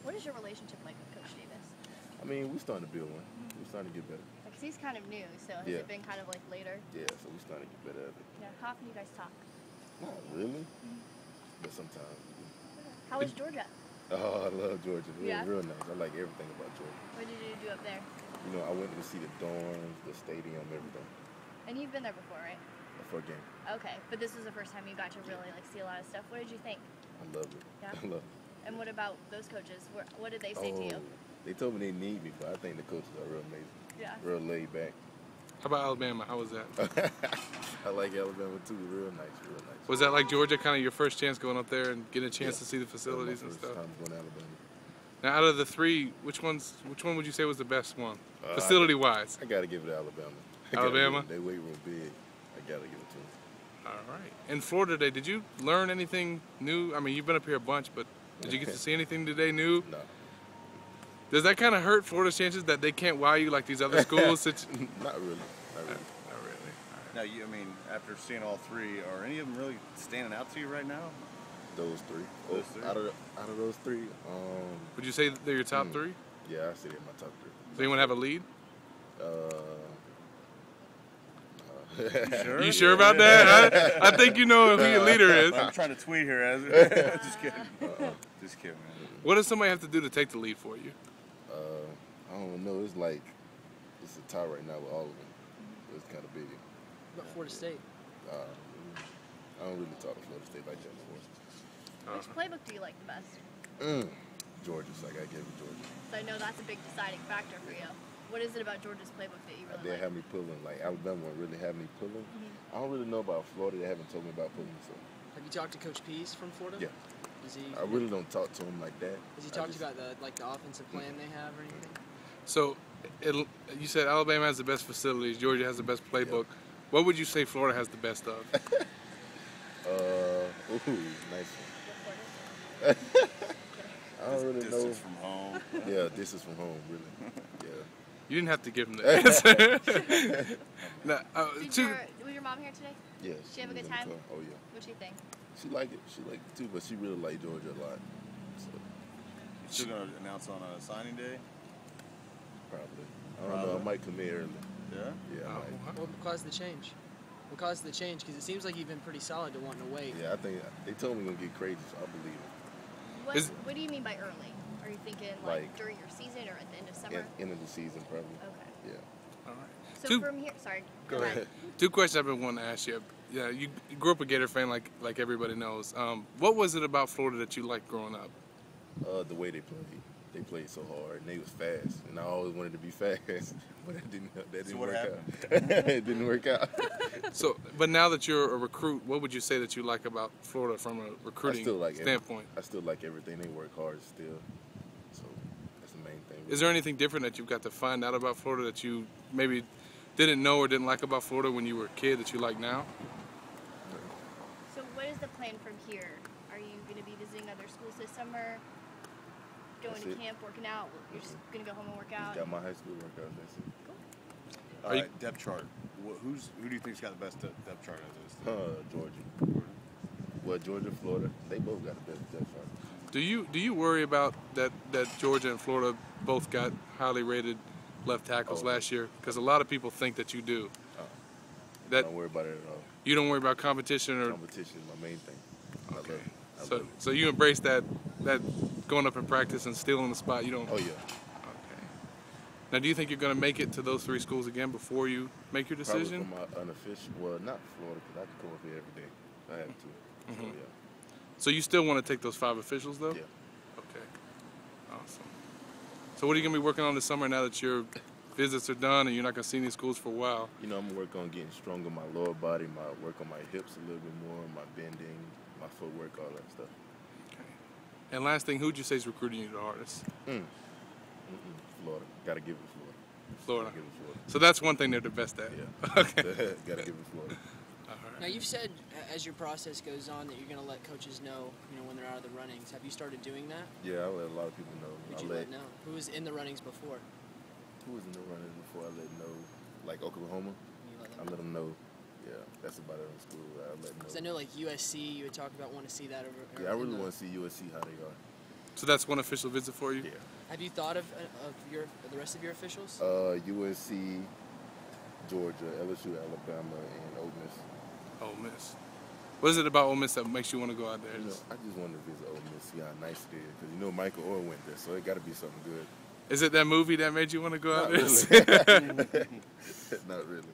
What is your relationship like with Coach Davis? I mean, we're starting to build one. We're starting to get better. Because he's kind of new, so has it been kind of like later? Yeah, so we're starting to get better at it. Yeah. How often do you guys talk? Not really, but sometimes. How was Georgia? Oh, I love Georgia. Yeah. Real nice. I like everything about Georgia. What did you do up there? You know, I went to see the dorms, the stadium, everything. And you've been there before, right? For a game. Okay, but this was the first time you got to really like see a lot of stuff. What did you think? I love it. Yeah? I love it. And what about those coaches? What did they say to you? They told me they need me, but I think the coaches are real amazing. Yeah. Real laid back. How about Alabama? How was that? I like Alabama too. Real nice, real nice. Was that like Georgia, kind of your first chance going up there and getting a chance to see the facilities and stuff? First time going to Alabama. Now, out of the three, which one would you say was the best one, facility-wise? I gotta give it to Alabama. Alabama? They weight room big. I gotta give it to them. All right. In Florida today, did you learn anything new? I mean, you've been up here a bunch, but did you get to see anything today new? No. Does that kind of hurt Florida's chances that they can't wow you like these other schools? Not really. Not really. Not really. Now, I mean, after seeing all three, are any of them really standing out to you right now? Those three. Those three? Out of those three, would you say they're your top three? Yeah, I say they're my top three. Does anyone have a lead? Sure? You sure about that? I think you know who your leader is. I'm trying to tweet here. Just kidding. Just kidding, man. What does somebody have to do to take the lead for you? I don't know. It's like it's a tie right now with all of them. It's kind of big. What about Florida State? I don't really talk to Florida State like that anymore. Which playbook do you like the best? Georgia, so I gotta give it Georgia. So I know that's a big deciding factor for you. What is it about Georgia's playbook that you really They like? have me pulling. Like Alabama won't really have me pulling. I don't really know about Florida. They haven't told me about pulling. So. Have you talked to Coach Pease from Florida? Yeah. Is he? I really don't talk to him like that. Has he talked to you about the offensive plan they have or anything? So, you said Alabama has the best facilities, Georgia has the best playbook. What would you say Florida has the best of? Nice one. I don't really know. Distance from home. Yeah, distance from home, really. Yeah. You didn't have to give him the answer. Now, Was your mom here today? Yeah. Did she have a good time? Oh yeah. What'd she think? She liked it. She liked it too, but she really liked Georgia a lot. So You still gonna announce on a signing day? probably. I don't know. I might come here early. Yeah. Yeah. I might. What caused the change? What caused the change? Because it seems like you've been pretty solid to wanting to wait. Yeah, I think they told me we're gonna get crazy, so I believe it. What do you mean by early? Are you thinking like during your season or at the end of summer? End of the season, probably. Okay. Yeah. all right. So from here, sorry. Go ahead. Two questions I've been wanting to ask you. Yeah, you grew up a Gator fan, like everybody knows. What was it about Florida that you liked growing up? The way they played. They played so hard, and they was fast, and I always wanted to be fast, but that didn't work out. It didn't work out. So, but now that you're a recruit, what would you say that you like about Florida from a recruiting standpoint? I still like everything. They work hard still, so that's the main thing. Is there anything different that you've got to find out about Florida that you maybe didn't know or didn't like about Florida when you were a kid that you like now? So what is the plan from here? Are you going to be visiting other schools this summer? Going to camp, working out? You're just going to go home and work out? Got my high school workouts. That's it. Cool. All right, depth chart. Who do you think's got the best depth chart as this? Georgia. Well, Georgia, Florida, they both got the best depth chart. Do you worry about that Georgia and Florida both got highly rated left tackles last year? Because a lot of people think that you do. I don't worry about it at all. You don't worry about competition or competition is my main thing. Okay. I love it. So you embrace that going up in practice and stealing the spot. You don't. Oh yeah. Okay. Now, do you think you're going to make it to those three schools again before you make your decision? Probably for my unofficial. Well, not Florida, because I can come up here every day. I have to. So yeah. So you still want to take those 5 officials though? Yeah. Okay. Awesome. So what are you going to be working on this summer now that your visits are done and you're not going to see any schools for a while? You know, I'm gonna work on getting stronger, my lower body, work on my hips a little bit more, my bending, my footwork, all that stuff. Okay. And last thing, who'd you say is recruiting you the hardest? Florida. Gotta give it Florida. Florida. Gotta give it Florida. So that's one thing they're the best at. Yeah. Okay. Gotta give it Florida. All right. Now you've said as your process goes on that you're going to let coaches know, when they're out of the runnings. Have you started doing that? Yeah, I let a lot of people know. Who'd you let know? Who was in the runnings before? Who was in the running before I let them know? Like Oklahoma? I let them know. Yeah, that's about it in school. I let them know. Because I know like USC, you would talk about wanting to see that over. Yeah, I really want to see USC how they are. So that's one official visit for you? Yeah. Have you thought of the rest of your officials? USC, Georgia, LSU, Alabama, and Ole Miss. Ole Miss. What is it about Ole Miss that makes you want to go out there? I just want to visit Ole Miss, see how nice it is. Because Michael Orr went there, so it got to be something good. Is it that movie that made you want to go out there? Not really. Not really.